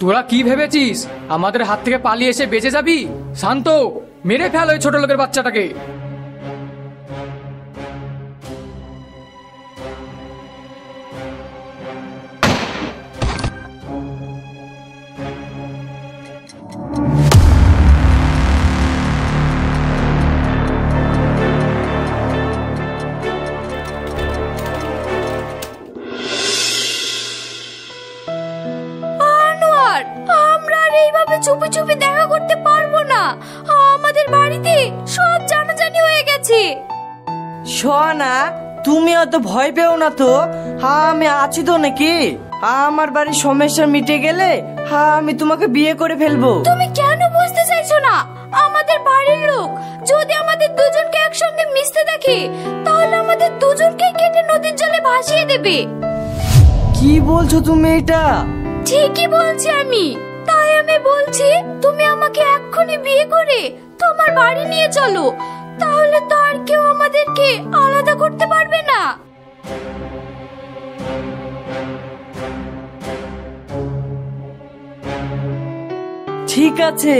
তোরা কি ভেবেছিস আমাদের হাত থেকে পালিয়ে এসে বেঁচে যাবি? শান্ত, মেরে ফেল ওই ছোট লোকের বাচ্চাটাকে। চুপি চুপি দেখা করতে পারবো না, আমাদের বাড়িতে সব জানাজানি হয়ে গেছে। সোহানা, তুমি অত ভয় পেও না তো, আমি আছি তো নাকি। আমার বাড়ির সমস্যা মিটে গেলে আমি তোমাকে বিয়ে করে ফেলবো। তুমি কেন বুঝতে চাইছো না? আমাদের বাড়ির লোক যদি আমাদের দুজনকে একসঙ্গে মিশতে দেখে তাহলে আমাদের দুজনকে কেটে নদীর জলে ভাসিয়ে দেবে। কি বলছো তুমি এটা? ঠিকই বলছি আমি। তাই আমি বলছি তুমি আমাকে এক্ষুনি বিয়ে করে তোমার বাড়ি নিয়ে চলো, তাহলে তো আর কেউ আমাদেরকে আলাদা করতে পারবে না। ঠিক আছে,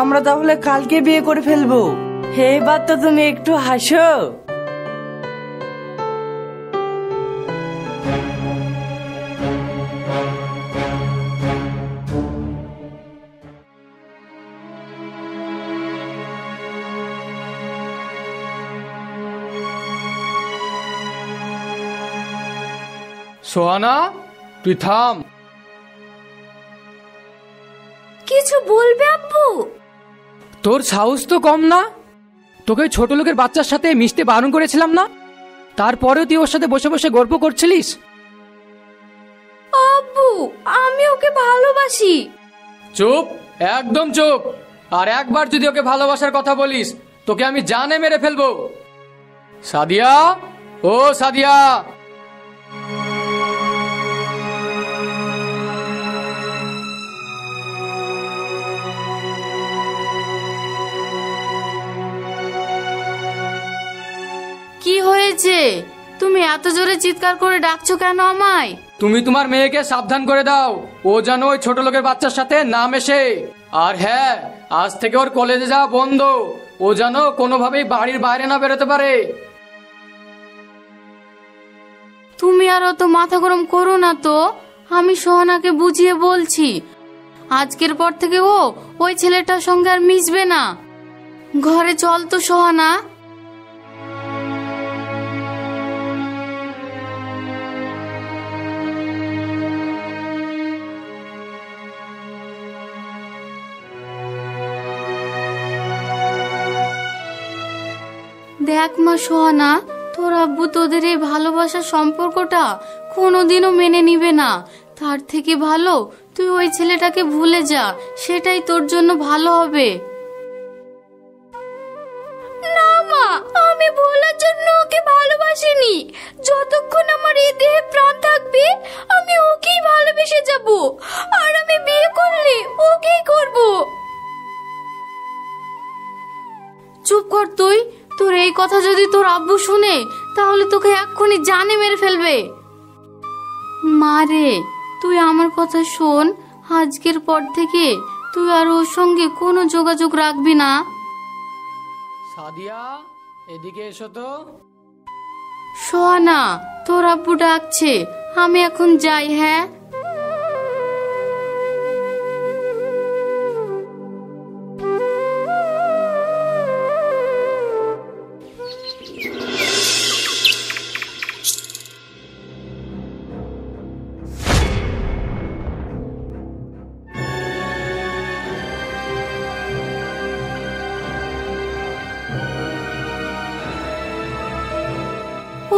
আমরা তাহলে কালকে বিয়ে করে ফেলবো। এবার তো তুমি একটু হাসো। সোহানা, তুই থাম। কিছু বলবে আব্বু? তোর সাহস তো কম না। তোকে ছোট লোকের বাচ্চার সাথে মিশতে বারণ করেছিলাম না? তারপরেও তুই ওর সাথে বসে বসে গল্প করছিলিস। আব্বু, আমি ওকে ভালোবাসি। চুপ, একদম চুপ। আর একবার যদি ওকে ভালোবাসার কথা বলিস তোকে আমি জানে মেরে ফেলবো। সাদিয়া, ও সাদিয়া। কি হয়েছে? তুমি এত জোরে চিৎকার করে ডাকছো কেন আমায়? তুমি তোমার মেয়েকে সাবধান করে দাও, ও যেন ওই ছোট লোকের বাচ্চার সাথে না মেশে। আর হ্যাঁ, আজ থেকে ওর কলেজে যাওয়া বন্ধ। ও যেন কোনোভাবেই বাড়ির বাইরে না বেরোতে পারে। তুমি আর অত মাথা গরম করো না তো, আমি সোহানাকে বুঝিয়ে বলছি। আজকের পর থেকে ও ওই ছেলেটার সঙ্গে আর মিশবে না। ঘরে চল তো সোহানা। দেখ মা সোহানা, তোর আব্বু তোদের এই ভালোবাসার সম্পর্কটা কোনোদিনও মেনে নিবে না। তার থেকে ভালো তুই ওই ছেলেটাকে ভুলে যা, সেটাই তোর জন্য ভালো হবে। না মা, আমি ভোলার জন্য ওকে ভালোবাসিনি। যতক্ষণ আমার এই দেহে প্রাণ থাকবে আমি ওকেই ভালোবেসে যাব। আর আমি বিয়ে করলে ওকেই করব। চুপ কর তুই। তোর এই কথা যদি তোর আব্বু শুনে তাহলে তোকে এক্ষুনি জানে মেরে ফেলবে। মারে, তুই আমার কথা শোন। আজকের পর থেকে তুই আর ওর সঙ্গে কোনো যোগাযোগ রাখবি না। সাদিয়া, এদিকে এসো তো। সোহানা, তোর আব্বু ডাকছে, আমি এখন যাই। হ্যাঁ,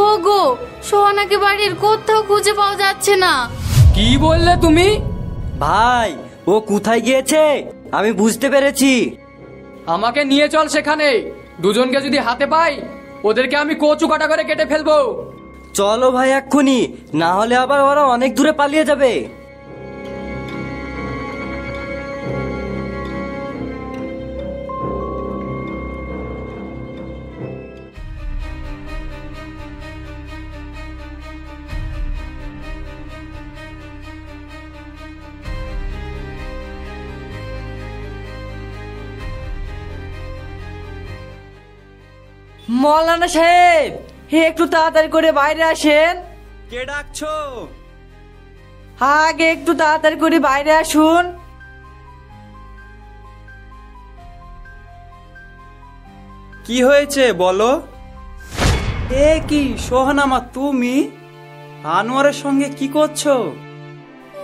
ওগো, সোহানাকে বাড়ির কোথাও খুঁজে পাওয়া যাচ্ছে না। কি বললে তুমি? ভাই, ও কোথায় গিয়েছে আমি বুঝতে পেরেছি। আমাকে নিয়ে চল সেখানে। দুজনকে যদি হাতে পাই ওদেরকে আমি কচু কাটা করে কেটে ফেলবো। চলো ভাই এক্ষুনি, না হলে আবার ওরা অনেক দূরে পালিয়ে যাবে। মৌলানা সাহেব, একটু তাড়াতাড়ি করে বাইরে আসেন। কে ডাকছো? আগে একটু তাড়াতাড়ি করে বাইরে আসুন। কি হয়েছে বলো? এ কি সোহানামা, তুমি আনোয়ারের সঙ্গে কি করছো?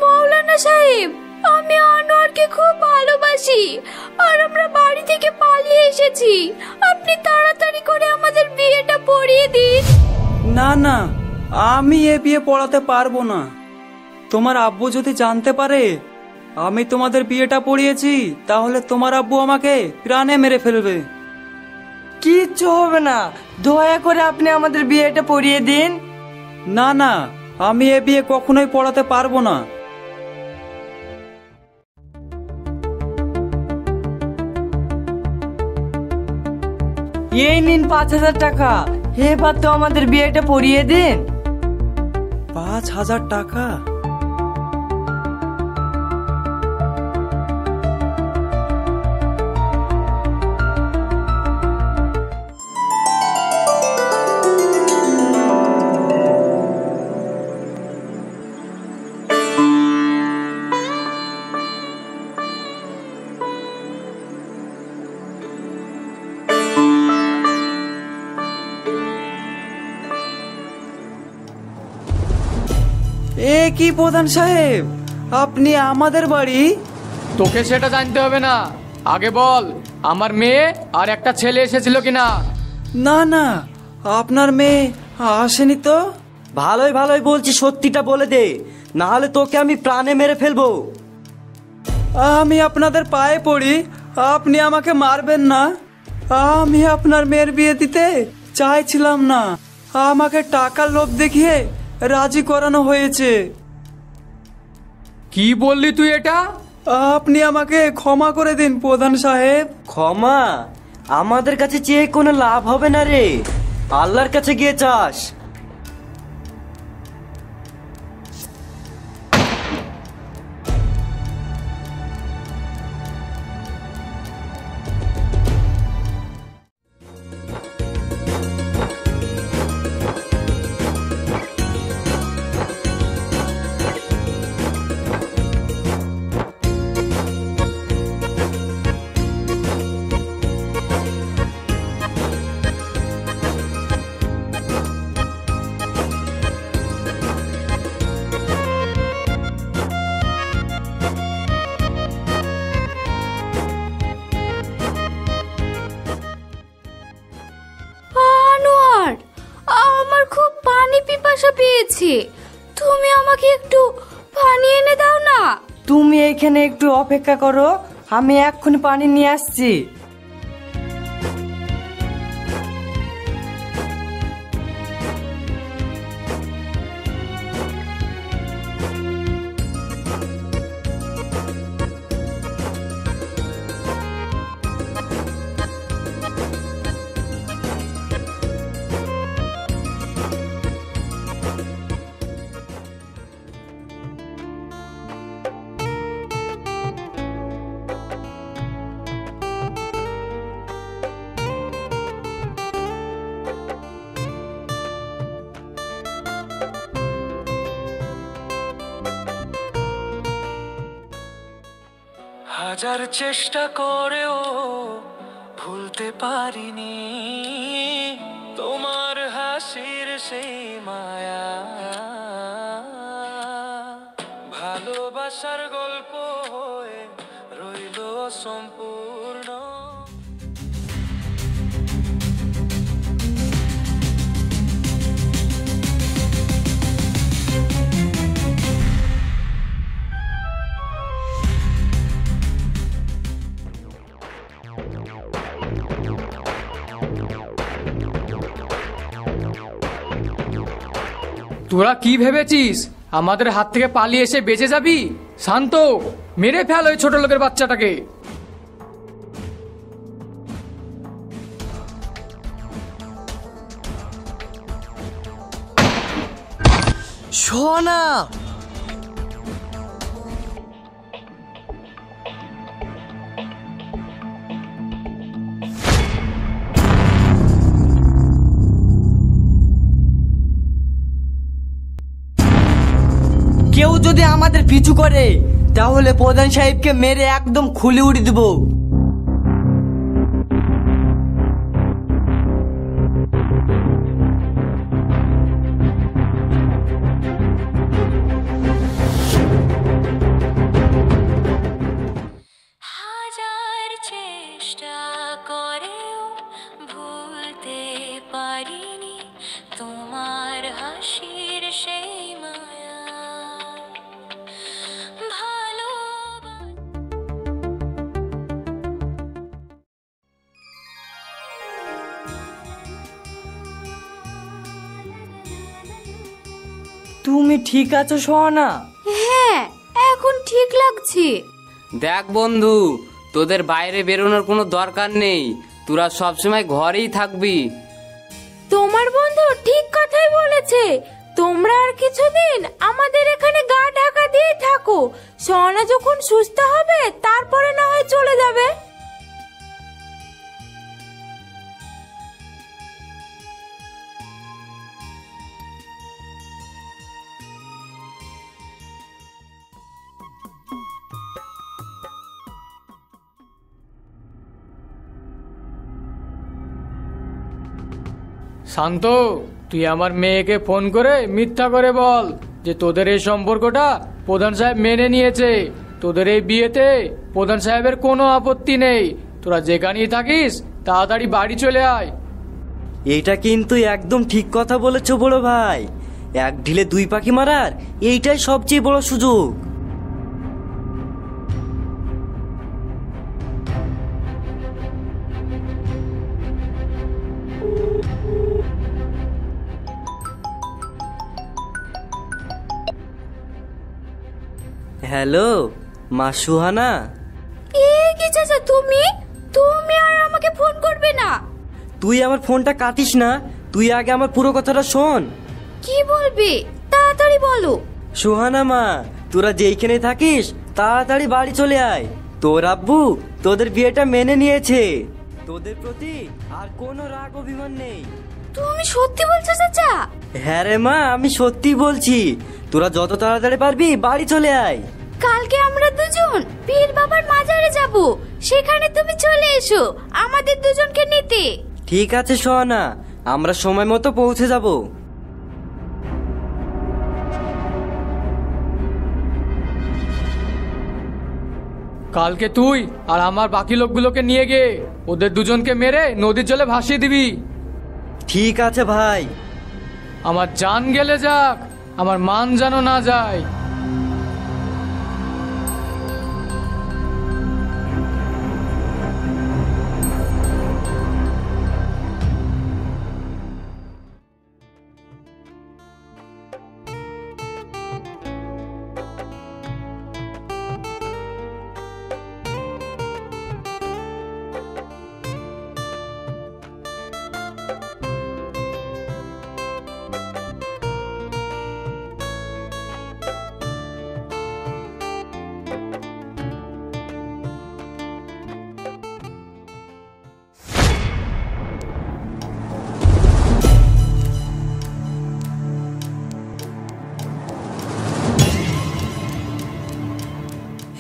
মৌলানা সাহেব, আমি আনোয়ারকে খুব ভালোবাসি আর আমরা বাড়ি থেকে পালিয়ে এসেছি। আপনি তাড়াতাড়ি করে আমাদের বিয়েটা পড়িয়ে দিন। না না, আমি এ বিয়ে পড়াতে পারবো না। তোমার আব্বু যদি জানতে পারে আমি তোমাদের বিয়েটা পড়িয়েছি, তাহলে তোমার আব্বু আমাকে প্রাণে মেরে ফেলবে। কিচ্ছু হবে না, দয়া করে আপনি আমাদের বিয়েটা পড়িয়ে দিন। না না, আমি এ বিয়ে কখনোই পড়াতে পারবো না। এই নিন 5,000 টাকা, এবার তো আমাদের বিয়েটা পড়িয়ে দিন। 5,000 টাকা? এ কি প্রধান সাহেব, আপনি আমাদের বাড়ি? তোকে সেটা জানতে হবে না, আগে বল আমার মেয়ে আর একটা ছেলে এসেছিল কিনা। না না, আপনার মেয়ে আসেনি তো। ভালোই ভালোই বলছি, সত্যিটা বলে দে, না হলে তোকে আমি প্রাণে মেরে ফেলবো। আমি আপনাদের পায়ে পড়ি, আপনি আমাকে মারবেন না। আমি আপনার মেয়ের বিয়ে দিতে চাইছিলাম না, আমাকে টাকার লোভ দেখিয়ে রাজি করানো হয়েছে। কি বললি তুই এটা? আপনি আমাকে ক্ষমা করে দিন প্রধান সাহেব। ক্ষমা আমাদের কাছে চেয়ে কোনো লাভ হবে না রে, আল্লাহর কাছে গিয়ে চাস। আনোয়ার, আমার খুব পানি পিপাসা পেয়েছে, তুমি আমাকে একটু পানি এনে দাও না। তুমি এখানে একটু অপেক্ষা করো, আমি এক্ষুনি পানি নিয়ে আসছি। হাজার চেষ্টা করেও ভুলতে পারিনি তোমার হাসির সেই মায়া, ভালোবাসার গল্প হয়ে রইল সম্পূর্ণ। তোরা কি ভেবেছিস আমাদের হাত থেকে পালিয়ে এসে বেঁচে যাবি? শান্ত, মেরে ফেল ওই ছোট লোকের বাচ্চাটাকে। সোনা, কেউ যদি আমাদের পিছু করে তাহলে প্রধান সাহেবকে মেরে একদম খুলে উড়িয়ে দেবো। হাজার চেষ্টা করেও ভুলতে পারিনি তোমার হাসির সেই মায়া ভালো। তুমি ঠিক আছো সোহানা? হ্যাঁ, এখন ঠিক লাগছে। দেখ বন্ধু, তোদের বাইরে বেরোনোর কোনো দরকার নেই, তোরা সবসময় ঘরেই থাকবি। তোমার বন্ধু ঠিক কথাই বলেছে। তোমরা আর কিছুদিন আমাদের এখানে গা ঢাকা দিয়ে থাকো। সোনা যখন সুস্থ হবে তারপরে না হয় চলে যাবে। শান্ত, তুই আমার মেয়েকে ফোন করে মিথ্যা করে বল যে তোদের এই সম্পর্কটা প্রধান সাহেব মেনে নিয়েছে। তোদের এই বিয়েতে প্রধান সাহেবের কোনো আপত্তি নেই। তোরা যেখানেই থাকিস তাড়াতাড়ি বাড়ি চলে আয়। এইটা কিন্তু একদম ঠিক কথা বলেছো বড় ভাই। এক ঢিলে দুই পাখি মারার এইটাই সবচেয়ে বড় সুযোগ। হ্যালো মা সুহানা। কি চাচা, তুমি তুমি আর আমাকে ফোন করবে না? তুই আমার ফোনটা কাটিস না, তুই আগে আমার পুরো কথাটা শোন। কি বলবে তাড়াতাড়ি বলো। সুহানা মা, তোরা যেইখানে থাকিস তাড়াতাড়ি বাড়ি চলে আয়। তোর আব্বু তোদের বিয়েটা মেনে নিয়েছে। তোদের প্রতি আর কোনো রাগ অভিমান নেই। তুমি সত্যি বলছো চাচা? হ্যাঁ রে মা, আমি সত্যি বলছি। তোরা যত তাড়াতাড়ি পারবি বাড়ি চলে আয়। কালকে আমরা দুজন পীর বাবার মাজারে যাব, সেখানে তুমি চলে এসো আমাদের দুজনকে নিতে। ঠিক আছে সোহানা, আমরা সময় মতো পৌঁছে যাব। কালকে তুই আর আমার বাকি লোকগুলোকে নিয়ে গিয়ে ওদের দুজনকে মেরে নদীর জলে ভাসিয়ে দিবি। ঠিক আছে ভাই। আমার জান গেলে যাক, আমার মান যেন না যায়।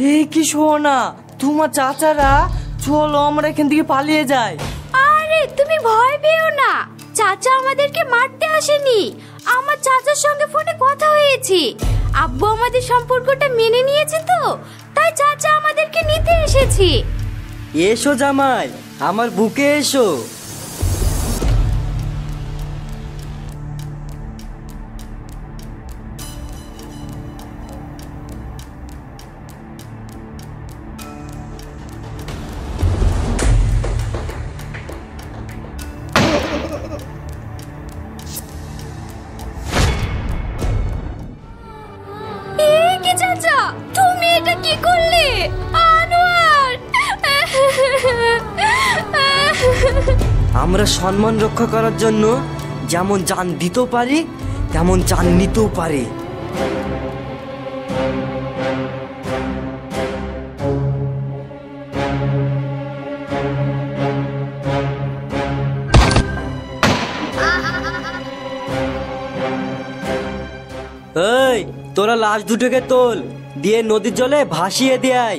হে কি সোহানা, তোমার চাচারা, চলো আমরা এখান থেকে পালিয়ে যাই। আরে তুমি ভয় পেও না, চাচা আমাদেরকে মারতে আসেনি। আমার চাচার সঙ্গে ফোনে কথা হয়েছে, আব্বু আমাদের সম্পর্কটা মেনে নিয়েছে, তো তাই চাচা আমাদেরকে নিতে এসেছে। এসো জামাই, আমার বুকে এসো। কি চাচা, তুমি এটা কি করলে? আনোয়ার, আমরা সম্মান রক্ষা করার জন্য যেমন জান দিতেও পারি তেমন জান নিতেও পারি। এই তোরা লাশ দুটোকে তোল, দিয়ে নদীর জলে ভাসিয়ে দেয়।